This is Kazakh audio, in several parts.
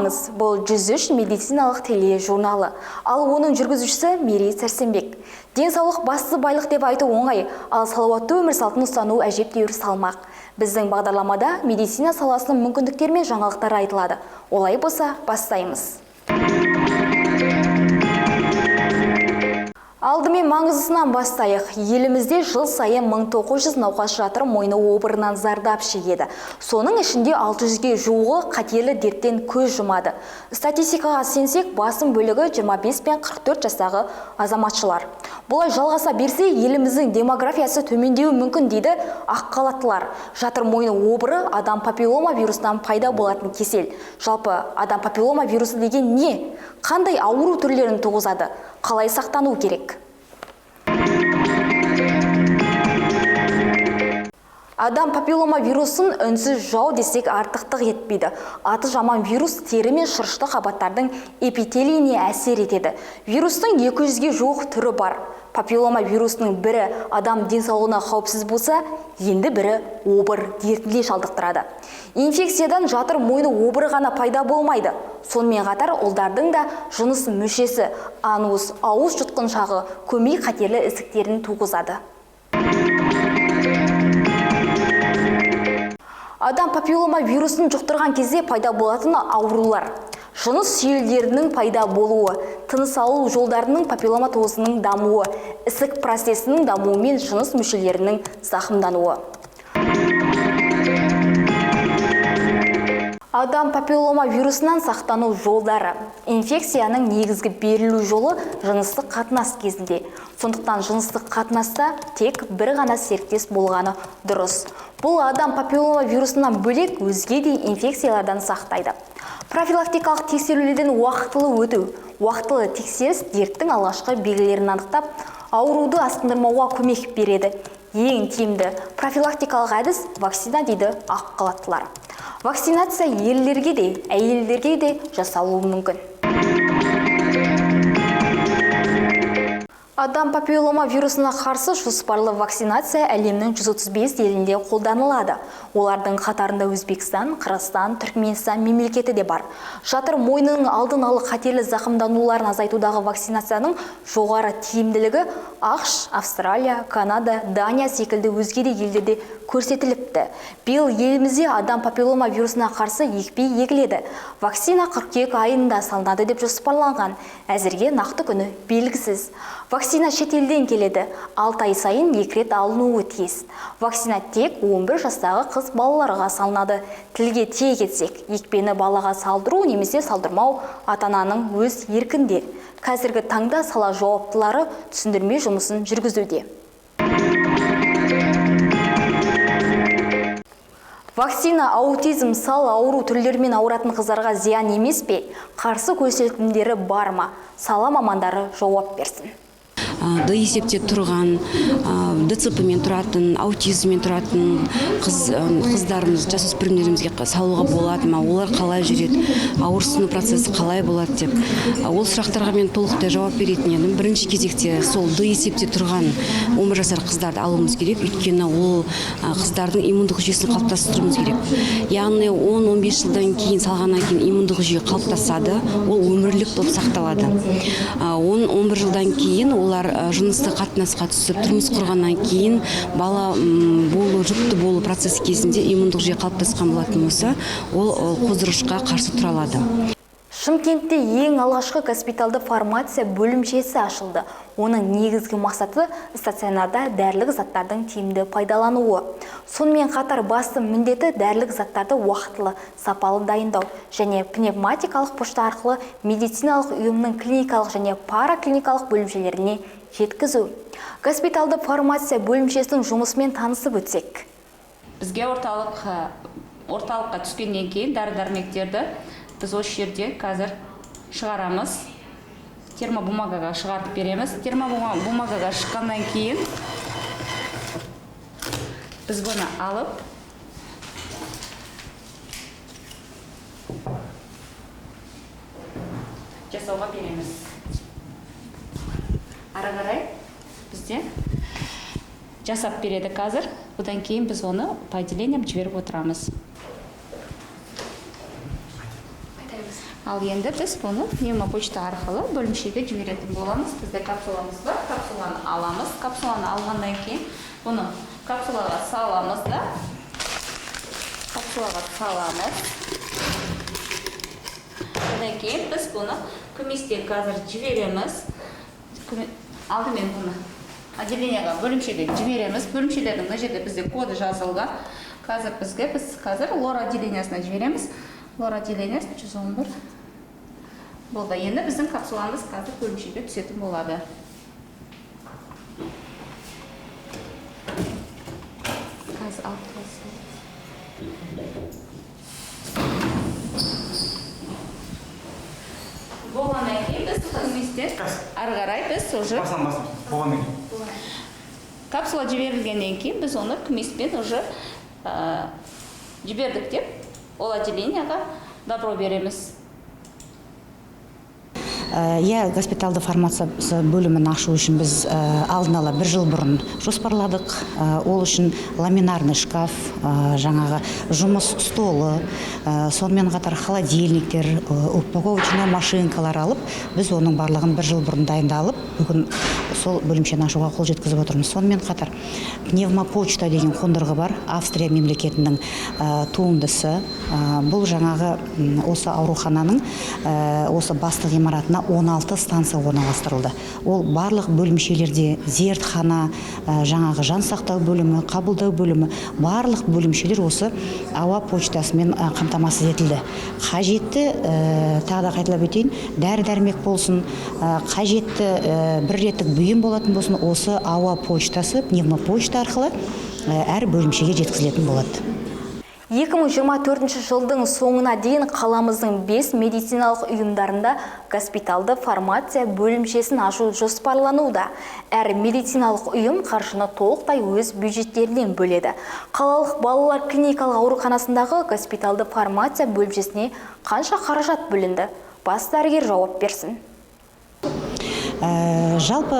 саламатсызбаңыз. Бұл 103 медициналық тележурналы. Ал оның жүргізушісі Мерей Сәрсенбек. Денсаулық басты байлық деп айту оңай, ал салауатты өмір салтын ұстану әжептәуір салмақ. Біздің бағдарламада медицина саласының мүмкіндіктері мен жаңалықтары айтылады. Олай болса, бастаймыз. Алдымен маңыздысынан бастайық. Елімізде жыл сайын 1900 науқас жатыр мойны обырынан зардап шегеді. Соның ішінде 600-ге жуығы қатерлі дерттен көз жұмады. Статистикаға сенсек, басым бөлігі 25 пен 44 жастағы азаматшылар. Бұлай жалғаса берсе, еліміздің демографиясы төмендеуі мүмкін дейді ақ халаттылар. Жатыр мойны обыры адам папиллома вирусынан пайда болатын кесел. Жалпы адам папиллома вирусы деген не? Қандай ауру түрлерін туғызады? Қалай сақтану керек? Адам папиллома вирусын үнсіз жау десек артықтық етпейді. Аты жаман вирус тері мен шырышты қабаттардың эпителийіне әсер етеді. Вирустың 200-ге жуық түрі бар. Папиллома вирусының бірі адам денсаулығына қауіпсіз болса, енді бірі обыр дертіне шалдықтырады. Инфекциядан жатыр мойны обыры ғана пайда болмайды. Сонымен қатар ұлдардың да жыныс мүшесі, анус, ауыз жұтқыншағы, көмей қатерлі ісіктерін туғызады. Адам папиллома вирусын жұқтырған кезде пайда болатын аурулар: жыныс сүйелдерінің пайда болуы, тыныс алу жолдарының папиллома тозының дамуы, ісік процесінің дамуы мен жыныс мүшелерінің зақымдануы. Адам папиллома вирусынан сақтану жолдары. Инфекцияның негізгі берілу жолы жыныстық қатынас кезінде. Сондықтан жыныстық қатынаста тек бір ғана серіктес болғаны дұрыс. Бұл адам папиллома вирусынан бөлек өзге де инфекциялардан сақтайды. Профилактикалық тексерулерден уақытылы өту. Уақытылы тексеріс дерттің алғашқы белгілерін анықтап, ауруды асқындырмауға көмек береді. Ең тиімді профилактикалық әдіс вакцина дейді ақ халаттылар. Вакцинация ерлерге де, әйелдерге де жасалуы мүмкін. Адам папиллома вирусына қарсы жоспарлы вакцинация әлемнің 135 елінде қолданылады. Олардың қатарында Өзбекстан, Қырғызстан, Түркменстан мемлекеті де бар. Жатыр мойнының алдын алы қатерлі зақымдануларын азайтудағы вакцинацияның жоғары тиімділігі ақш, Австралия, Канада, Дания секілді өзге де елдерде көрсетіліпті. Биыл елімізде адам папиллома вирусына қарсы екпе егіледі. Вакцина қыркүйек айында салынады деп жоспарланған. Әзірге нақты күні белгісіз. Вакцина шетелден келеді. 6 ай сайын 2 рет алынуы тиіс. Вакцина тек 11 жастағы қыз балаларға салынады. Тілге тиек етсек, екпені балаға салдыру немесе салдырмау ата-ананың өз еркінде. Қазіргі таңда сала жауаптылары түсіндірме жұмысын жүргізуде. Вакцина аутизм, сал ауру түрлерімен ауыратын қыздарға зиян емес пе? Қарсы көсілтімдері бар ма? Сала мамандары жауап берсін. Д есепте тұрған, ДЦП-мен тұратын, аутизммен тұратын қыздарымыз, жасөспірімдерімізге салуға болады ма? Олар қалай жүреді? Ауырсыну процесі қалай болады деп. Ол сұрақтарға мен толықтай жауап беретін едім. Бірінші кезекте сол Д есепте тұрған 11 жасар қыздарды алуымыз керек, өйткені ол қыздардың иммундық жүйесін қалыптастыруымыз керек. Яғни 10-15 жылдан кейін салғаннан кейін иммундық жүйе қалыптасады, ол өмірлік болып сақталады. 10-11 жылдан кейін олар жыныстық қатынасқа түсіп, тұрмыс құрғаннан кейін бала болу, жүкті болу процесі кезінде иммундық жүйе қалыптасқан болатын болса, ол қоздырғышқа қарсы тұра алады. Шымкентте ең алғашқы госпиталды фармация бөлімшесі ашылды. Оның негізгі мақсаты стационарда дәрілік заттардың тиімді пайдалануы. Сонымен қатар басты міндеті дәрілік заттарды уақытылы, сапалы дайындау және пневматикалық пошта арқылы медициналық ұйымның клиникалық және параклиникалық бөлімшелеріне жеткізу. Госпиталды фармация бөлімшесінің жұмысымен танысып өтсек. Бізге орталыққа түскеннен кейін дәрі-дәрмектерді біз осы жерде қазір шығарамыз. Термобумагаға шығартып береміз. Термобумагаға шыққаннан кейін біз бұны алып жасауға береміз. Ары қарай бізде жасап береді қазір. Бұдан кейін біз оны по отделениям жіберіп отырамыз. Ал енді біз бұны пневмопочта арқылы бөлімшеге жіберетін боламыз. Бізде капсуламыз бар, капсуланы аламыз. Капсуланы алғаннан кейін бұны капсулаға саламыз да. Капсулаға саламыз. Одан кейін біз бұны күместе қазір жібереміз. Алдымен бұны отделениеға бөлімшеге жібереміз. Бөлімшелердің мына жерде бізде коды жазылған. Қазір біз лор отделениясына жібереміз. Лор отделениясы 111 болды. Енді біздің капсуламыз қазір бөлімшеге түсетін болады. Қазір алып тұрасыз. Болғаннан кейін біз күместен ары қарай біз уже капсула жіберілгеннен кейін біз оны күмеспен уже жібердік деп ол отделенияға добро береміз. Госпиталды фармация бөлімін ашу үшін біз алдын ала 1 жыл бұрын жоспарладық. Ол үшін ламинарный шкаф, жаңағы жұмыс столы, сонымен қатар холодильниктер, упаковочный машинкалар алып, біз оның барлығын 1 жыл бұрын дайындалып, бүгін сол бөлімшені ашуға қол жеткізіп отырмыз. Сонымен қатар пневмопочта деген қондырғы бар, Австрия мемлекетінің туындысы. Бұл жаңағы осы аурухананың осы басты ғимаратына 16 станция орналастырылды. Ол барлық бөлімшелерде зертхана, жаңағы жан сақтау бөлімі, қабылдау бөлімі, барлық бөлімшелер осы ауа почтасымен қамтамасыз етілді. Қажетті, тағы да қайталап өтейін, дәрі-дәрмек болсын, қажетті бір реттік бұйым болатын болсын, осы ауа почтасы, пневмопочта арқылы әр бөлімшеге жеткізілетін болады. 2024 жылдың соңына дейін қаламыздың 5 медициналық ұйымдарында госпиталды фармация бөлімшесін ашу жоспарлануда. Әр медициналық ұйым қаржыны толықтай өз бюджеттерінен бөледі. Қалалық балалар клиникалық ауруханасындағы госпиталды фармация бөлімшесіне қанша қаражат бөлінді? Бас дәрігер жауап берсін. Жалпы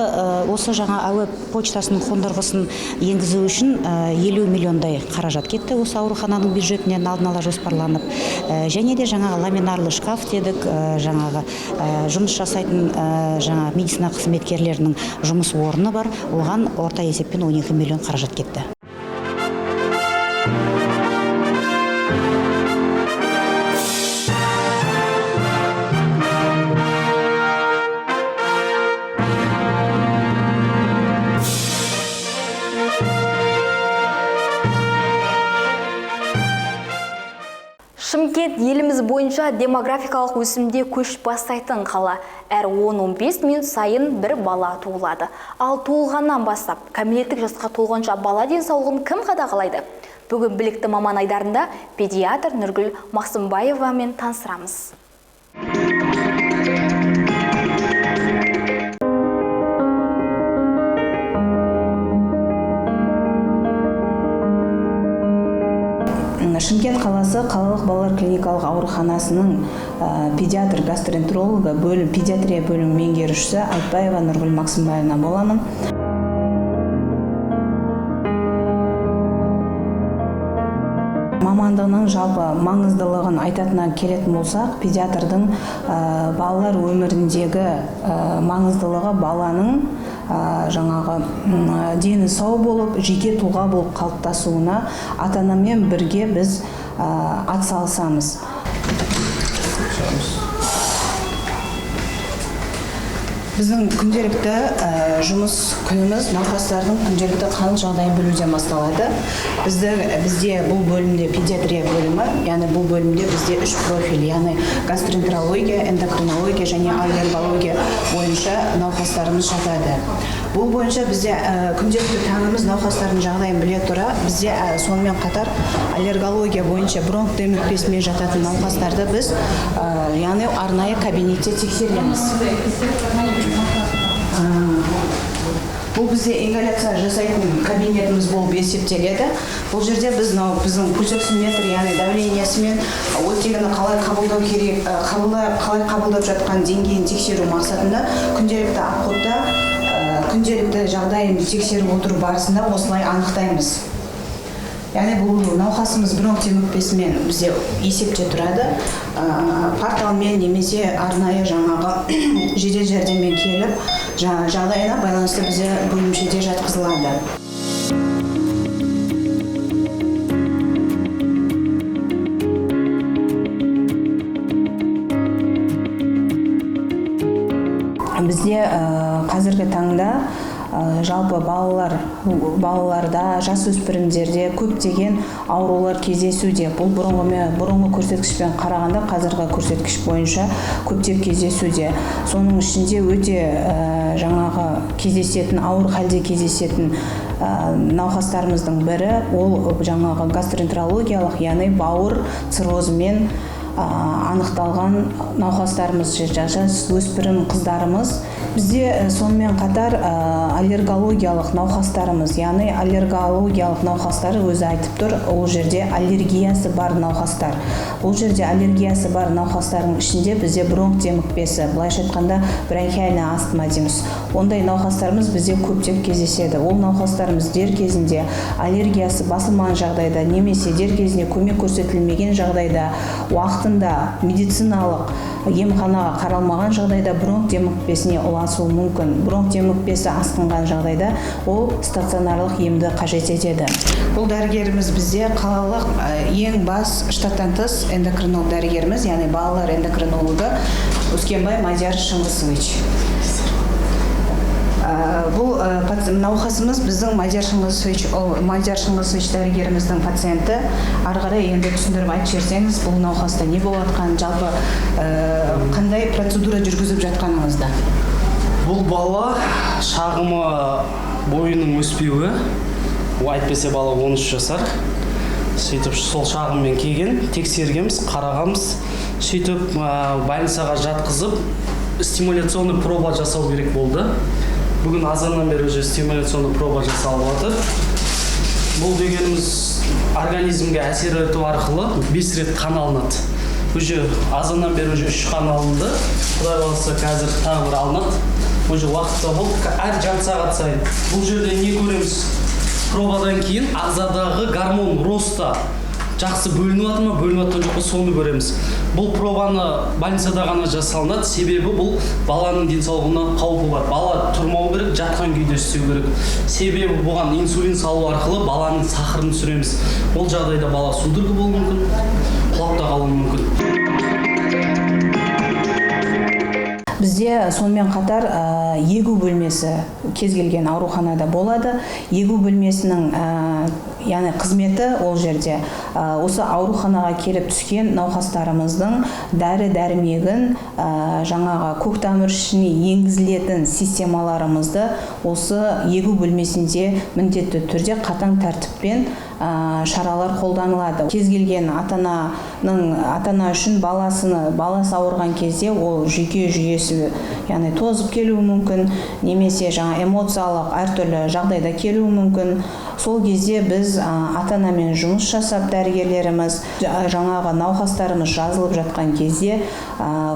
осы жаңа әуе почтасының қондырғысын енгізу үшін 50 миллиондай қаражат кетті осы аурухананың бюджетінен алдын ала жоспарланып. Және де жаңағы ламинарлы шкаф дедік, жаңағы жұмыс жасайтын жаңа медицина қызметкерлерінің жұмыс орны бар. Оған орта есеппен 12 миллион қаражат кетті. Шымкент еліміз бойынша демографикалық өсімде көш бастайтын қала. Әр 10-15 минут сайын бір бала туылады. Ал туылғаннан бастап, кәмелеттік жасқа толғанша бала денсаулығын кім қадағалайды? Бүгін білікті маман айдарында педиатр Нұргүл Мақсымбаевамен таныстырамыз. Шымкент қаласы қалалық балалар клиникалық ауруханасының педиатр гастроэнтерологы педиатрия бөлім меңгерушісі Айтбаева Нұргүл Мақсымбаевна боламын. Мамандығының жалпы маңыздылығын айтатына келетін болсақ, педиатрдың балалар өміріндегі маңыздылығы баланың жаңағы дені сау болып, жеке тұлға болып қалыптасуына ата-анамен бірге біз атсалысамыз. Біздің күнделікті жұмыс күніміз науқастардың күнделікті қан жағдайын білуден басталады. Бізде бұл бөлімде педиатрия бөлімі, яғни бұл бөлімде бізде 3 профиль, яғни гастроэнтерология, эндокринология және аллергология бойынша науқастарымыз жатады. Бұл бойынша бізде күнделікті таңымыз науқастардың жағдайын біле тұра, бізде сонымен қатар аллергология бойынша бронх демікпесімен жататын науқастарды біз яғни арнайы кабинетте тексереміз. Бұл бізде ингаляция жасайтын кабинетіміз болып есептеледі. Бұл жерде біздің пульсоксиметр, яғни давлениесімен оттегіні қалай қабылдау керек, қалай қабылдап жатқан деңгейін тексеру мақсатында күнделікті апходта күнделікті жағдайын тексеріп отыру барысында осылай анықтаймыз. яғни бұл науқасымыз бронх демікпесімен бізде есепте тұрады. Порталмен немесе арнайы жаңағы жедел жәрдеммен келіп, жағдайына байланысты бізде бөлімшеде жатқызылады. Бізде қазіргі таңда жалпы балаларда, жасөспірімдерде көптеген аурулар кездесуде. Бұл бұрынғы көрсеткішпен қарағанда қазіргі көрсеткіш бойынша көптеп кездесуде. Соның ішінде өте жаңағы кездесетін, ауыр халде кездесетін науқастарымыздың бірі ол жаңағы гастроэнтерологиялық, яғни бауыр циррозымен анықталған науқастарымыз, жасөспірім қыздарымыз. Бізде сонымен қатар аллергологиялық науқастарымыз, яғни аллергологиялық науқастары өзі айтып тұр, ол жерде аллергиясы бар науқастар. Ол жерде аллергиясы бар науқастардың ішінде бізде бронх демікпесі, былайша айтқанда бронхиальный астма дейміз. Ондай науқастарымыз бізде көптеп кездеседі. Ол науқастарымыз дер кезінде аллергиясы басылмаған жағдайда немесе дер кезінде көмек көрсетілмеген жағдайда, уақытында медициналық емханаға қаралмаған жағдайда бронх демікпесіне ұласуы мүмкін. Бронх демікпесі асқынған жағдайда ол стационарлық емді қажет етеді. Бұл дәрігеріміз бізде қалалық ең бас штаттан тыс эндокринолог дәрігеріміз, яғни балалар эндокринологы Өскенбай Мадияр Шыңғысович. Бұл науқасымыз біздің Мадияр Шыңғысович дәрігеріміздің пациенті. Ары қарай енді түсіндіріп айтып жіберсеңіз, бұл науқаста не болып жатқанын, жалпы қандай процедура жүргізіп жатқаныңызды? Бұл бала шағымы бойының өспеуі, әйтпесе бала 13 жасар. Сөйтіп сол шағыммен келген, тексергенбіз, қарағанбыз. Сөйтіп больницаға жатқызып, стимуляционный проба жасау керек болды. Бүгін азаннан бері уже стимуляционный проба жасалып жатыр. Бұл дегеніміз организмге әсер ету арқылы 5 рет қан алынады. Уже азаннан бері 3 қан алынды. Құдай қаласа қазір тағы бір алынады. Уже уақытта болды, әр жарты сағат сайын. Бұл жерде не көреміз? Пробадан кейін ағзадағы гормон роста жақсы бөлініп жатыр ма, бөлініп жатқан жоқ па, соны көреміз. Бұл пробаны больницада ғана жасалынады, себебі бұл баланың денсаулығына қауіпі бар. Бала тұрмау керек, жатқан күйде істеу керек. Себебі бұған инсулин салу арқылы баланың сахарын түсіреміз. Ол жағдайда бала судорога болуы мүмкін, құлақта қалуы мүмкін. Бізде сонымен қатар егу бөлмесі кез келген ауруханада болады. Егу бөлмесінің яғни қызметі ол жерде осы ауруханаға келіп түскен науқастарымыздың дәрі-дәрмегін жаңағы көктамыр ішіне енгізілетін системаларымызды осы егу бөлмесінде міндетті түрде қатаң тәртіппен шаралар қолданылады. Кез келген ата-ана үшін баласы ауырған кезде ол жүйесі яғни тозып келуі мүмкін, немесе жаңа эмоциялық әртүрлі жағдайда келуі мүмкін. Сол кезде біз ата-анамен жұмыс жасап, дәрігерлеріміз жаңағы науқастарымыз жазылып жатқан кезде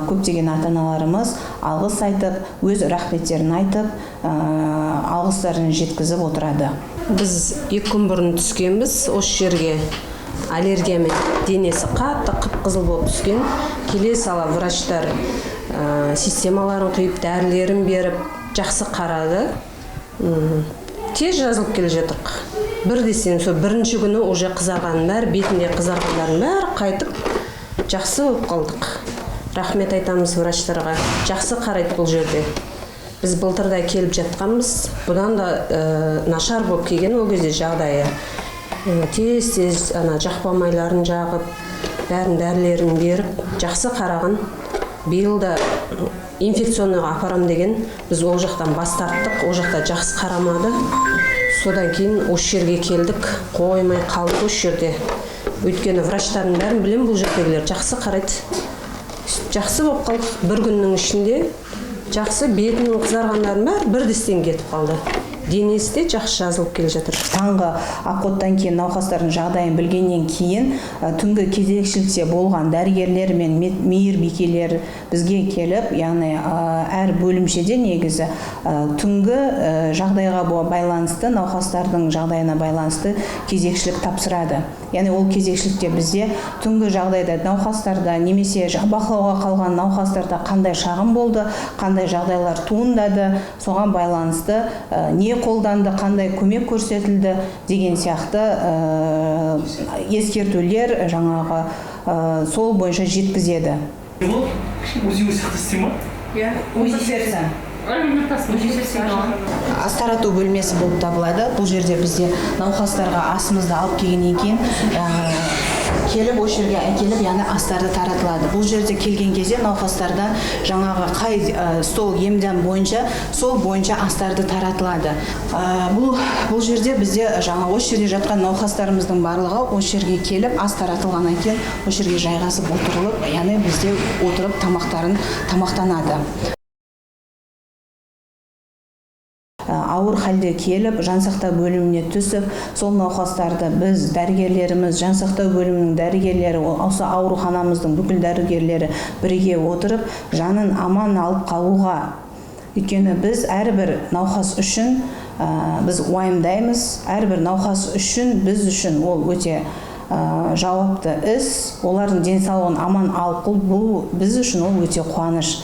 көптеген ата-аналарымыз алғыс айтып, өз рахметтерін айтып, алғыстарын жеткізіп отырады. Біз 2 күн бұрын түскенбіз, осы жерге аллергиямен денесі қатты қып-қызыл болып түскен. Келе сала врачтар системаларын құйып, дәрілерін беріп, жақсы қарады. Тез жазылып келе жатырық. Бірдесен сол бірінші күні уже қызарғанның бәрі, бетінде қызарғандардың бәрі қайтып жақсы болып қалдық. Рахмет айтамыз врачтарға. Жақсы қарайды бұл жерде. Біз былтырда келіп жатқанбыз. Бұдан да нашар болып келген ол кезде жағдайы. Тез жақпа майларын жағып, бәрін дәрілерін беріп, жақсы қараған. Биыл да инфекционныйға апарам деген, біз ол жақтан бас тарттық, ол жақта жақсы қарамады. Содан кейін осы жерге келдік, қоймай қалдық осы жерде. Өйткені врачтардың бәрін білем, бұл жердегілер жақсы қарайды. Жақсы болып қалдық. 1 күннің ішінде жақсы, бетінің қызарғандардың бәрі бірдестен кетіп қалды. денесі де жақсы жазылып келе жатыр. Таңғы ақоттан кейін науқастардың жағдайын білгеннен кейін түнгі кезекшілікте болған дәрігерлер мен мейірбикелер бізге келіп, яғни әр бөлімшеде негізі түнгі жағдайға байланысты, науқастардың жағдайына байланысты кезекшілік тапсырады. Яғни ол кезекшілікте бізде түнгі жағдайда науқастарда немесе бақылауға қалған науқастарда қандай шағым болды, қандай жағдайлар туындады, соған байланысты не қолданды, қандай көмек көрсетілді деген сияқты ескертулер жаңағы сол бойынша жеткізеді. Ас тарату бөлмесі болып табылады. Бұл жерде бізде науқастарға асымызды алып келгеннен кейін келіп осы жерге әкеліп, яғни астарды таратылады. Бұл жерде келген кезде науқастардан жаңағы қай стол емдем бойынша, сол бойынша астарды таратылады. Бұл жерде бізде жаңа осы жерде жатқан науқастарымыздың барлығы осы жерге келіп, ас таратылғаннан кейін осы жерге жайғасып отырылып, яғни бізде отырып тамақтанады. Ауыр халде келіп, жансақтау бөліміне түсіп, сол науқастарды біз дәрігерлеріміз, жансақтау бөлімінің дәрігерлері, осы ауруханамыздың бүкіл дәрігерлері бірге отырып, жанын аман алып қалуға. Өйткені біз әрбір науқас үшін біз уайымдаймыз, әрбір науқас үшін, біз үшін ол өте жауапты іс, олардың денсаулығын аман алып қалу, бұл біз үшін ол өте қуаныш.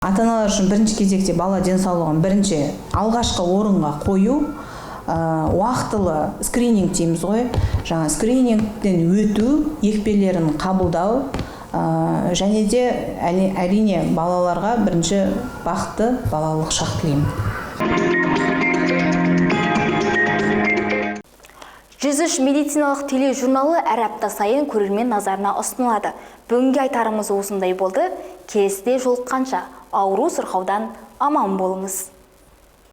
Ата-аналар үшін бірінші кезекте бала денсаулығын бірінші алғашқы орынға қою, уақытылы скрининг дейміз ғой, жаңа скринингтен өту, екпелерін қабылдау, және де әрине балаларға бірінші бақытты балалық шақ тілеймін. 103 медициналық тележурналы әр апта сайын көрермен назарына ұсынылады. Бүгінгі айтарымыз осындай болды. Келесіде жолыққанша ауру сырқаудан аман болыңыз.